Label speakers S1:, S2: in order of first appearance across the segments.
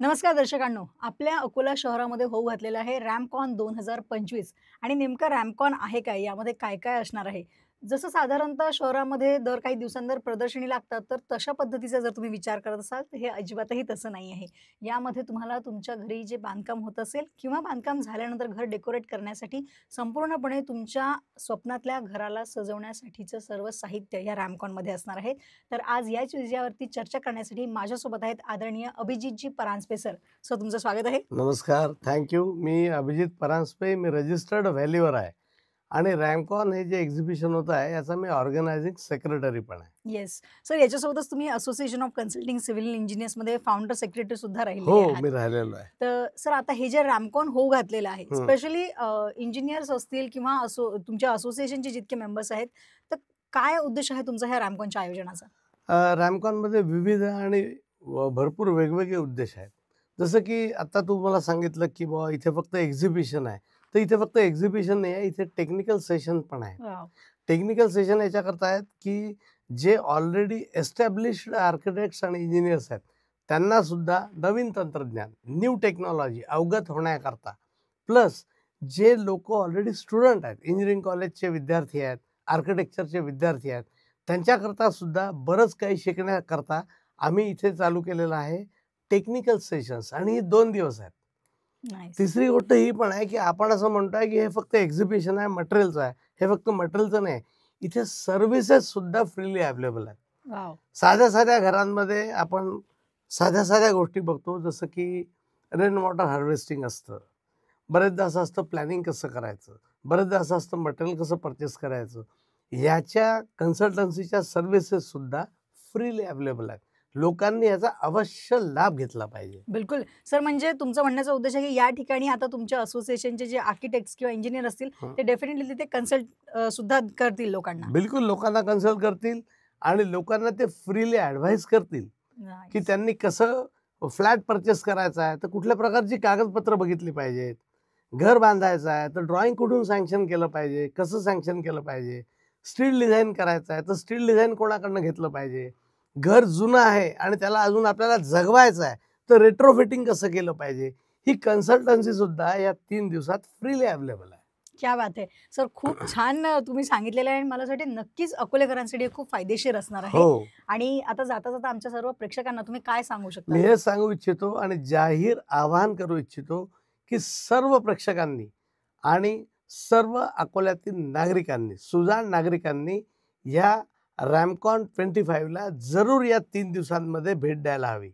S1: नमस्कार दर्शकांनो, आपल्या अकोला शहरामध्ये होऊ घातलेलं आहे रॅमकॉन 2025 आणि नेमकं रॅमकॉन आहे काय? यामध्ये काय-काय असणार आहे? जसं साधारणतः शहरामध्ये दर काही दिवसांनी प्रदर्शनी लागतात, तर तशा पद्धतीचा जर तुम्ही विचार करत असाल, तर हे अजिबातही तसं नाही आहे. यामध्ये तुम्हाला तुमच्या घरी जे बांधकाम होत असेल किंवा बांधकाम झाल्यानंतर घर डेकोरेट करण्यासाठी संपूर्णपणे तुमच्या स्वप्नातल्या घराला सजवण्यासाठीचं सर्व साहित्य या रॅमकॉनमध्ये असणार आहे. तर आज याच विषयावरती चर्चा करण्यासाठी माझ्यासोबत आहेत आदरणीय अभिजितजी परांजपे सर. सर तुमचं स्वागत आहे.
S2: नमस्कार, थँक्यू. मी अभिजित परांजपे, मी रजिस्टर्ड व्हॅल्यूअर आहे आणि रॅमकॉन हे जे एक्झिबिशन होत आहे याचा मी ऑर्गनायझिंग सेक्रेटरी पण आहे.
S1: येस. सर याच्यासोबतच तुम्ही असोसिएशन ऑफ कन्सल्टिंग सिव्हिल इंजिनियर्समध्ये फाउंडर सेक्रेटरी सुद्धा राहिले
S2: हो,
S1: आहात.
S2: मी राहिलेलो आहे.
S1: तर सर आता हे जे रॅमकॉन होऊ घातलेलं आहे,
S2: हं.
S1: स्पेशली इंजिनियर्स असतील किंवा तुमच्या असोसिएशनचे जितके मेंबर्स आहेत, तर काय उद्देश आहे तुमचा ह्या रॅमकॉनच्या आयोजनाचा?
S2: रॅमकॉनमध्ये विविध आणि भरपूर वेगवेगळे उद्देश आहेत. जसं की आता तुम्हाला सांगितलं की बुवा इथे फक्त एक्झिबिशन आहे. तर इथे फक्त एक्झिबिशन नाही आहे, इथे टेक्निकल सेशन पण आहे.
S1: वॉव!
S2: टेक्निकल सेशन याच्याकरता आहेत की जे ऑलरेडी एस्टॅब्लिश्ड आर्किटेक्ट्स आणि इंजिनियर्स आहेत, त्यांना सुद्धा नवीन तंत्रज्ञान, न्यू टेक्नॉलॉजी अवगत होण्याकरता, प्लस जे लोकं ऑलरेडी स्टुडंट आहेत, इंजिनिअरिंग कॉलेजचे विद्यार्थी आहेत, आर्किटेक्चरचे विद्यार्थी आहेत, त्यांच्याकरता सुद्धा बरंच काही शिकण्याकरता आम्ही इथे चालू केलेलं आहे टेक्निकल सेशन्स आणि हे 2 दिवस आहेत.
S1: नाईस.
S2: तिसरी गोष्ट ही पण आहे की आपण असं म्हणतोय की हे फक्त एक्झिबिशन आहे, मटेरियलचं आहे. हे फक्त मटेरियलचं नाही. इथे सर्व्हिसेस सुद्धा फ्रीली अवेलेबल आहेत.
S1: वॉव!
S2: साध्या-साध्या घरांमध्ये आपण साध्या-साध्या गोष्टी बघतो, जसं की रेन वॉटर हार्वेस्टिंग असतं. बरेचदा असं असतं प्लॅनिंग कसं करायचं. बरेचदा असं असतं मटेरियल कसं परचेस करायचं. ह्याच्या कन्सल्टन्सीच्या सर्व्हिसेस सुद्धा फ्रीली अवेलेबल आहेत. लोकांनी याचा अवश्य लाभ घेतला पाहिजे.
S1: बिलकुल. सर म्हणजे तुमचं म्हणण्याचा उद्देश आहे की या ठिकाणी आता तुमच्या असोसिएशनचे जे आर्किटेक्ट्स किंवा इंजिनिअर असतील,
S2: हं.
S1: ते डेफिनेटली तिथे कन्सल्ट सुद्धा करतील लोकांना.
S2: बिलकुल लोकांना कन्सल्ट करतील आणि लोकांना ते फ्रीली ॲडव्हाइस करतील की
S1: नाईस.
S2: त्यांनी कसं फ्लॅट परचेस करायचा आहे, तर कुठल्या प्रकारची कागदपत्र बघितली पाहिजेत. घर बांधायचं आहे, तर ड्रॉइंग कुठून सँक्शन केलं पाहिजे, कसं सँक्शन केलं पाहिजे. स्टील डिझाइन करायचं आहे, तर स्टील डिझाइन कोणाकडनं घेतलं पाहिजे. घर जुनं आहे आणि त्याला अजून आपल्याला जगवायचं आहे, तर रेट्रोफिटिंग कसं केलं पाहिजे. ही कन्सल्टन्सी सुद्धा या 3 दिवसात फ्रीली अवेलेबल आहे.
S1: क्या बात है! सर खूप छान तुम्ही सांगितलेलं आहे आणि मला असं वाटतं नक्कीच अकोलेकरांसाठी हे खूप फायदेशीर असणार आहे.
S2: हो.
S1: आणि आता जाता-जाता आमच्या सर्व प्रेक्षकांना तुम्ही काय सांगू शकता?
S2: मी हे सांगू इच्छितो आणि जाहीर आवाहन करू इच्छितो की सर्व प्रेक्षकांनी आणि सर्व अकोल्यातील नागरिकांनी, सुजाण नागरिकांनी या रॅमकॉन 25ला जरूर या 3 दिवसांमध्ये भेट द्यायला हवी.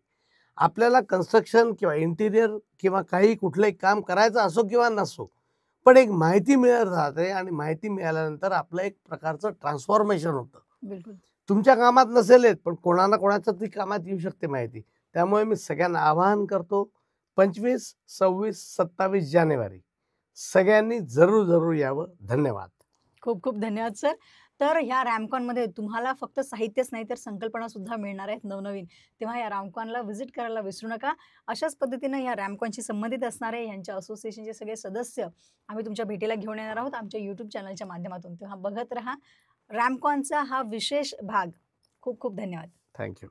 S2: आपल्याला कन्स्ट्रक्शन किंवा इंटिरियर किंवा काही कुठलंही काम करायचं असो किंवा नसो, पण एक माहिती मिळत राहते आणि माहिती मिळाल्यानंतर आपलं एक प्रकारचं ट्रान्सफॉर्मेशन होतं.
S1: बिलकुल.
S2: तुमच्या कामात नसेल येत, पण कोणा ना कोणाच्या ती कामात येऊ शकते माहिती. त्यामुळे मी सगळ्यांना आवाहन करतो 25, 26, 27 जानेवारी सगळ्यांनी जरूर यावं. धन्यवाद.
S1: खूप खूप धन्यवाद सर. तर ह्या रॅमकॉनमध्ये तुम्हाला फक्त साहित्यच नाही तर संकल्पना सुद्धा मिळणार आहेत नवनवीन. तेव्हा या रॅमकॉनला व्हिजिट करायला विसरू नका. अशाच पद्धतीनं या रॅमकॉनशी संबंधित असणारे यांच्या असोसिएशनचे सगळे सदस्य आम्ही तुमच्या भेटीला घेऊन येणार आहोत आमच्या YouTube चॅनलच्या माध्यमातून. तेव्हा बघत रहा रॅमकॉनचा हा विशेष भाग. खूप खूप धन्यवाद.
S2: Thank you.